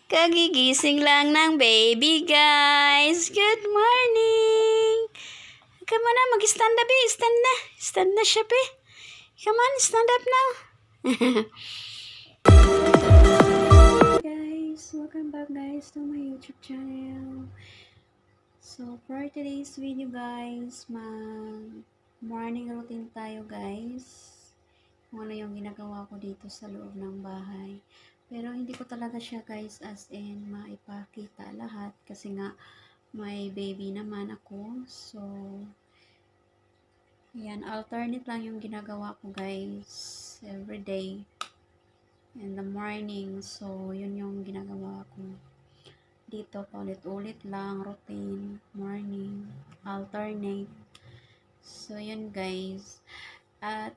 Kagigising lang ng baby, guys. Good morning. Come on na, mag-stand up, eh. Stand na. Stand na siya, pe. Come on, stand up now. Guys, welcome back, guys, to my YouTube channel. So, for today's video, guys, morning routine tayo, guys. Kung ano yung ginagawa ko dito sa loob ng bahay. Pero hindi ko talaga siya, guys, as in maipakita lahat kasi nga may baby naman ako. So, yan, alternate lang yung ginagawa ko, guys, every day in the morning. So, yun yung ginagawa ko dito, paulit-ulit lang, routine, morning, alternate. So, yun, guys. At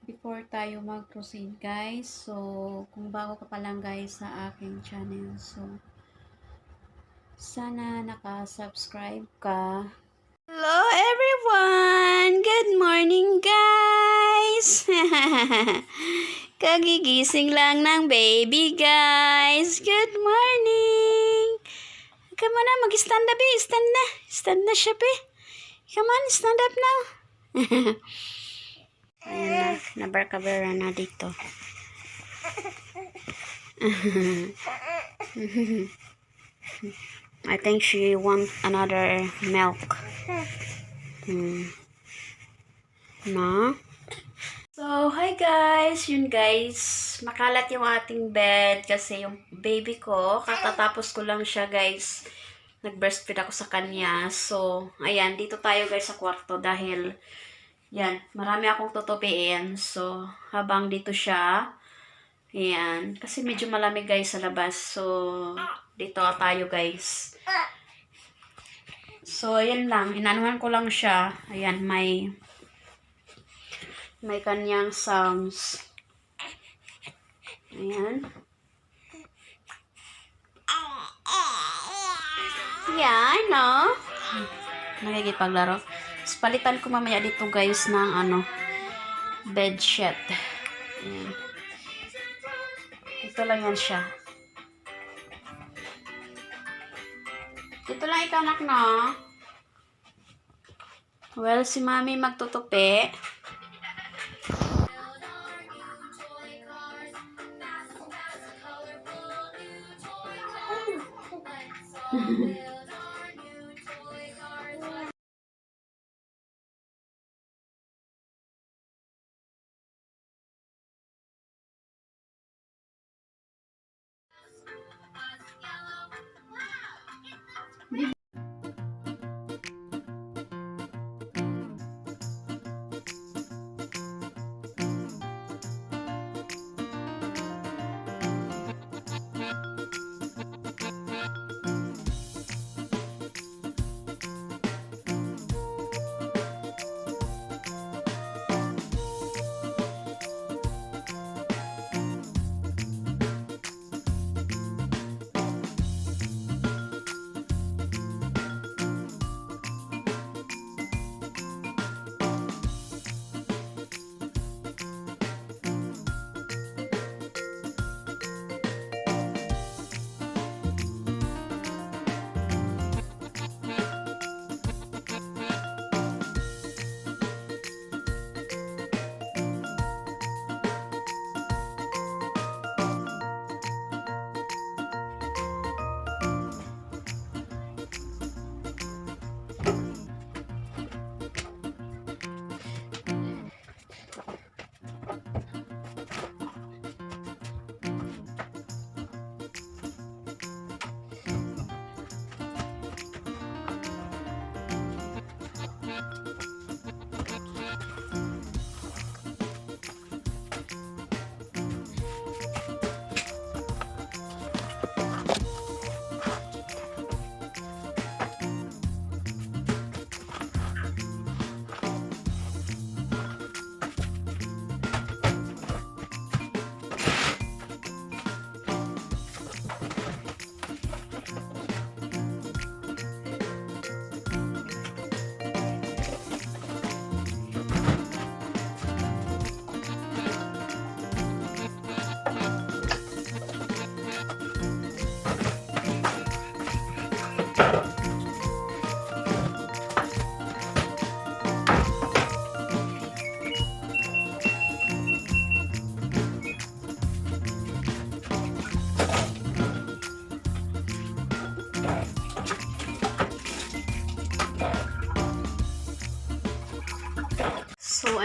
before tayo mag-proceed, guys, so kung bago ka pa lang, guys, sa aking channel, so sana naka-subscribe ka. Hello everyone! Good morning, guys! Kagigising lang ng baby, guys. Good morning! Come on na, mag-stand up, eh. Stand na. Stand na siya, pe. Come on, stand up now. Ayan na, nabarkabara na dito. I think she wants another milk. No? So, hi guys! Yun guys, makalat yung ating bed kasi yung baby ko, katatapos ko lang siya, guys. Nag-breastfeed ako sa kanya. So, ayan, dito tayo, guys, sa kwarto dahil yan, marami akong tutupiin. So, habang dito siya, ayan, kasi medyo malamig, guys, sa labas. So, dito tayo, guys. So, ayan lang, inanuhan ko lang siya. Ayan, may kanyang sounds. Ayan. Yan, no? Nakikipaglaro. Tapos palitan ko mamaya dito, guys, ng bed sheet. Ayan. Ito lang yan siya. Dito lang ikaw, anak, no? Well, si mami magtutupi.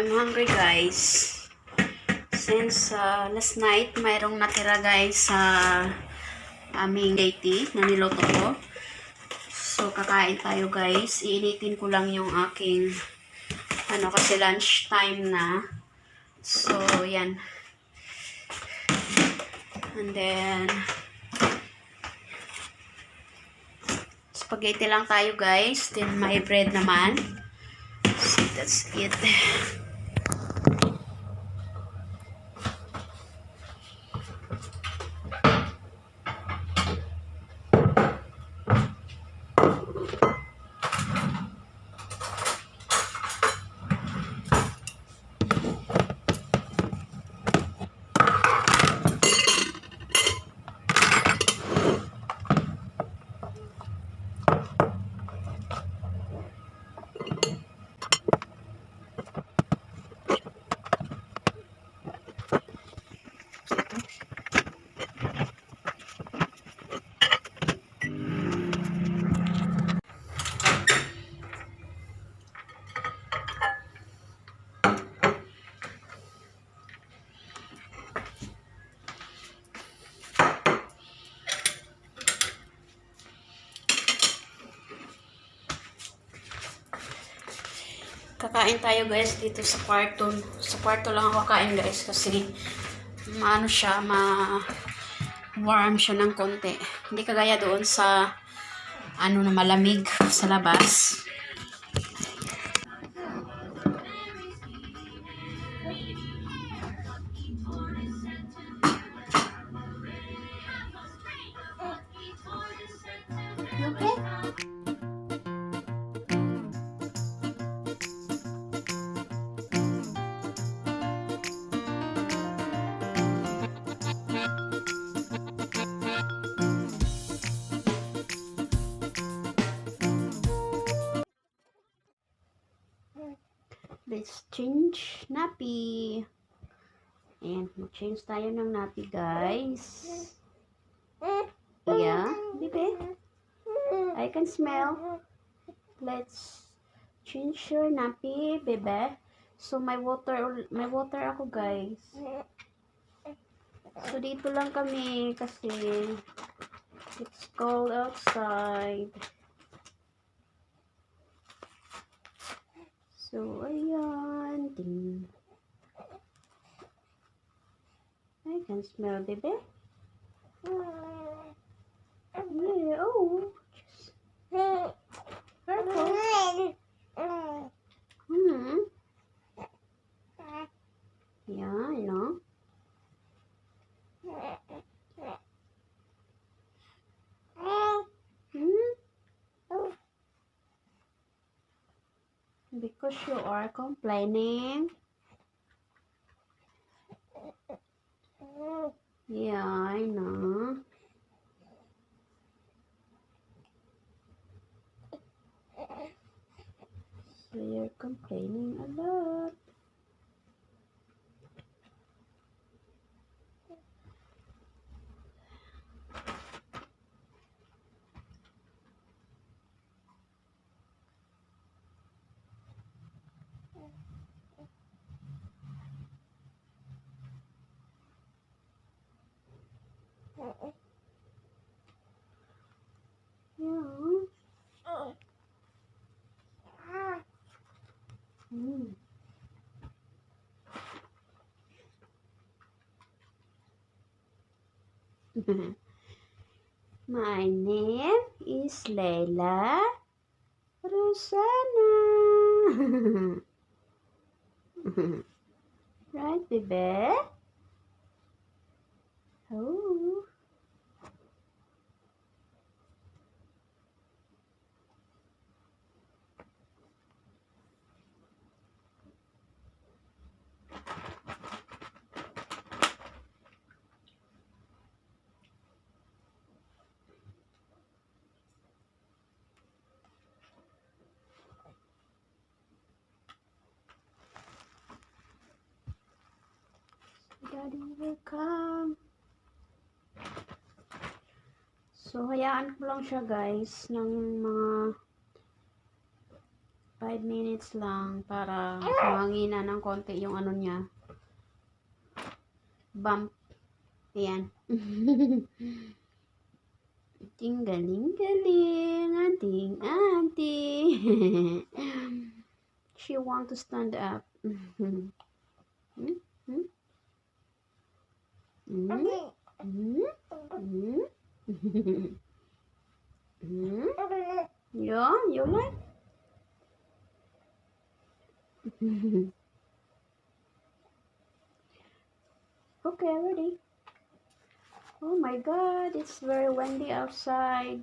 I'm hungry guys. Since last night, mayroong natira guys sa aming lady na niloto ko. So, kakain tayo guys. Iinitin ko lang yung aking, kasi lunch time na. So, yan. And then, spaghetti lang tayo guys. Then, may bread naman. So, that's it. Kakain tayo guys dito sa kwarto. Sa kwarto lang ako kakain guys kasi maano siya, warm siya ng konti. Hindi kagaya doon sa na malamig sa labas. Okay? Let's change nappy. Ayan, mag-change tayo ng nappy, guys. Yeah, baby. I can smell. Let's change your nappy, baby. So, may water ako, guys. So, dito lang kami kasi it's cold outside. So, ayan. Ding. I can smell, baby. Yeah, oh. Careful. Yeah, I know. Because you are complaining. Yeah, I know. So you're complaining a lot. Yeah. My name is Leila Rosana. Right, baby? Oh. Daddy will come. So, hayaan ko lang siya guys ng mga 5 minutes lang para mahangina ng konti yung ano niya. Bump. Ayan. Galing-galing, ating auntie. She want to stand up. Yeah, you like? Okay, ready. Oh my god, it's very windy outside.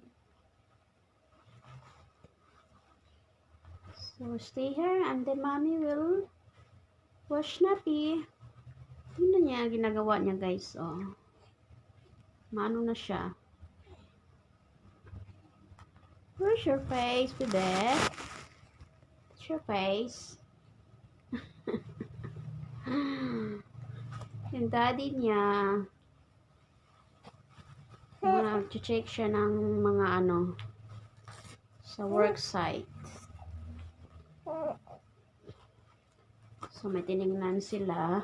So stay here and then mommy will wash Nappy. Tingnan niya ginagawa niya, guys. Oh. Maano na siya. Where's your face, bebe? Where's your face? Yung daddy niya, nag-check siya ng mga ano sa work site. So may tinignan sila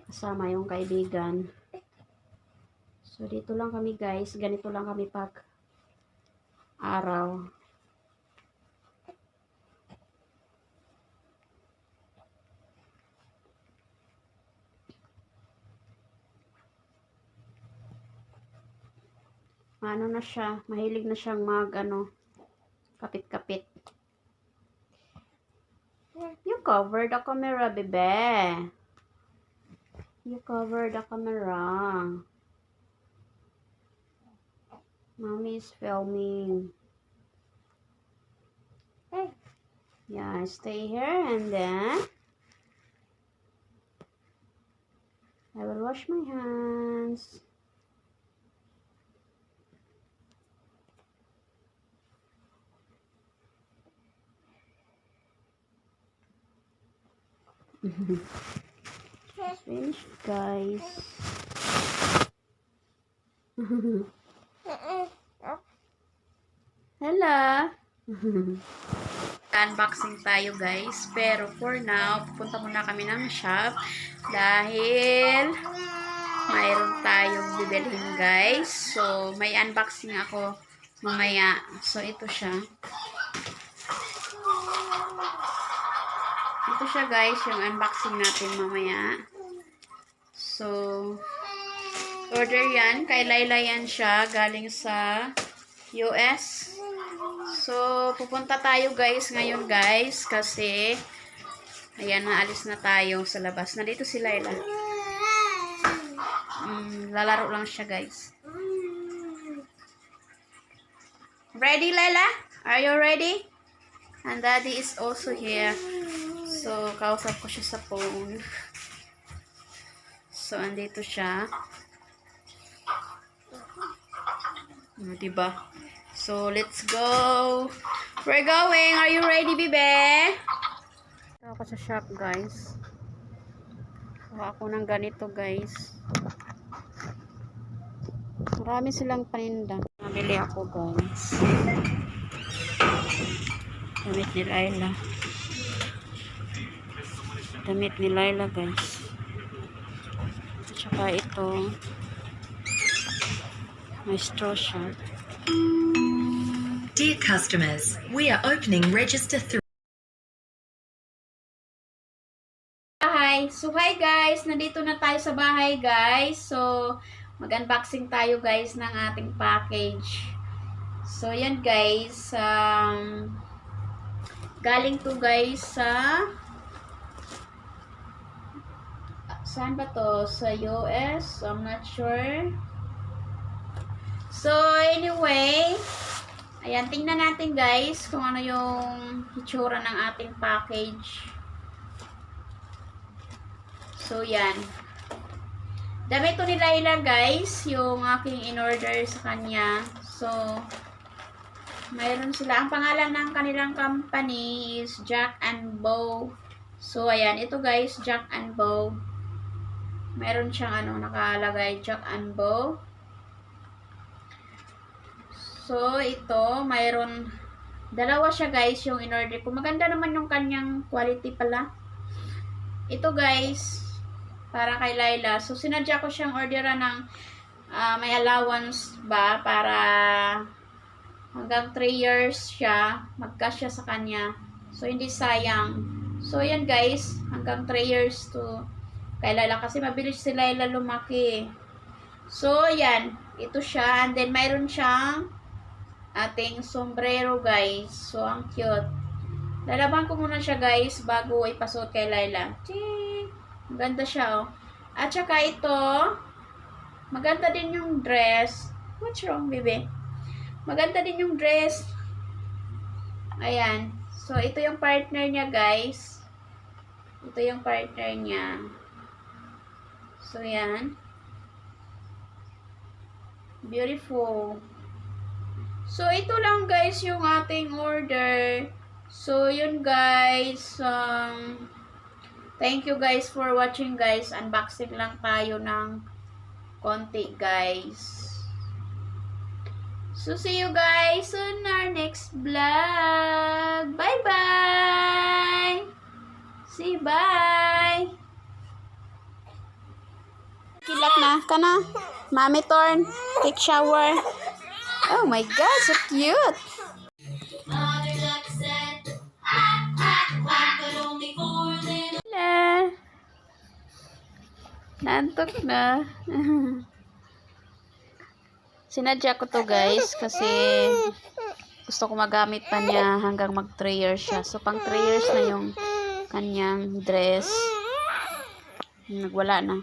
kasama yung kaibigan. So dito lang kami, guys, ganito lang kami pag araw. Ano na siya, mahilig na siyang mag ano, kapit-kapit. You cover the camera, bebe. You cover the camera. Mommy is filming. Yeah, stay here and then I will wash my hands. It's finished, guys. Hello. Unboxing tayo, guys, pero for now pupunta muna kami ng shop dahil mayroon tayong bibilhin, guys. So may unboxing ako mamaya. So ito siya. Ito siya, guys, yung unboxing natin mamaya. So order yan kay Layla, yan siya galing sa US. So, pupunta tayo, guys, ngayon, guys, kasi ayan, naalis na tayo sa labas. Nandito si Layla. Lalaro lang siya, guys. Ready, Layla? Are you ready? And Daddy is also here. So, kausap ko siya sa phone. So, andito siya. Diba? So, let's go. We're going. Are you ready, bebe? Ito ako sa shop, guys. Kuha ako ng ganito, guys. Marami silang paninda. Nabili ako, guys. Damit ni Layla. Damit ni Layla, guys. At saka ito. My straw shirt. Dear customers, we are opening register 3. Hi! So, hi guys! Nandito na tayo sa bahay, guys. So, mag-unboxing tayo, guys, ng ating package. So, yan, guys. Galing to, guys, sa... Saan ba to? Sa US? I'm not sure. So, anyway... Ayan, tingnan natin, guys, kung ano yung itsura ng ating package. So, yan. Dami ito ni Layla, guys, yung aking in-order sa kanya. So, mayroon sila. Ang pangalan ng kanilang company is Jack and Bow. So, ayan. Ito, guys, Jack and Bow. Mayroon siyang, nakalagay, Jack and Bow. So, ito, mayroon Dalawa siya guys yung in-order ko. Maganda naman yung kanyang quality pala. Ito guys, para kay Laila. So sinadya ko siyang orderan ng may allowance ba para hanggang 3 years siya, magkasya sa kanya. So hindi sayang. So yan guys, hanggang 3 years to kay Laila kasi mabilis si Laila lumaki. So yan, ito siya. And then mayroon siyang ating sombrero guys. So ang cute. Lalaban ko muna siya guys bago ipasuot kay Laila. Ching! Maganda siya oh. At saka ito, maganda din yung dress. What's wrong, baby? Maganda din yung dress. Ayan. So ito yung partner niya guys. Ito yung partner niya. So yan. Beautiful. So ito lang guys yung ating order. So, yun guys. Thank you guys for watching guys. Unboxing lang tayo ng konti guys. So, see you guys on our next vlog. Bye-bye! See you, bye! Kilak na. Kana. Mami turn. Take shower. Oh my God, so cute! Hello. Nantok na. Sinadya ko to guys kasi gusto ko magamit pa niya hanggang mag 3 years siya. So pang 3 years na yung kanyang dress. Nagwala na.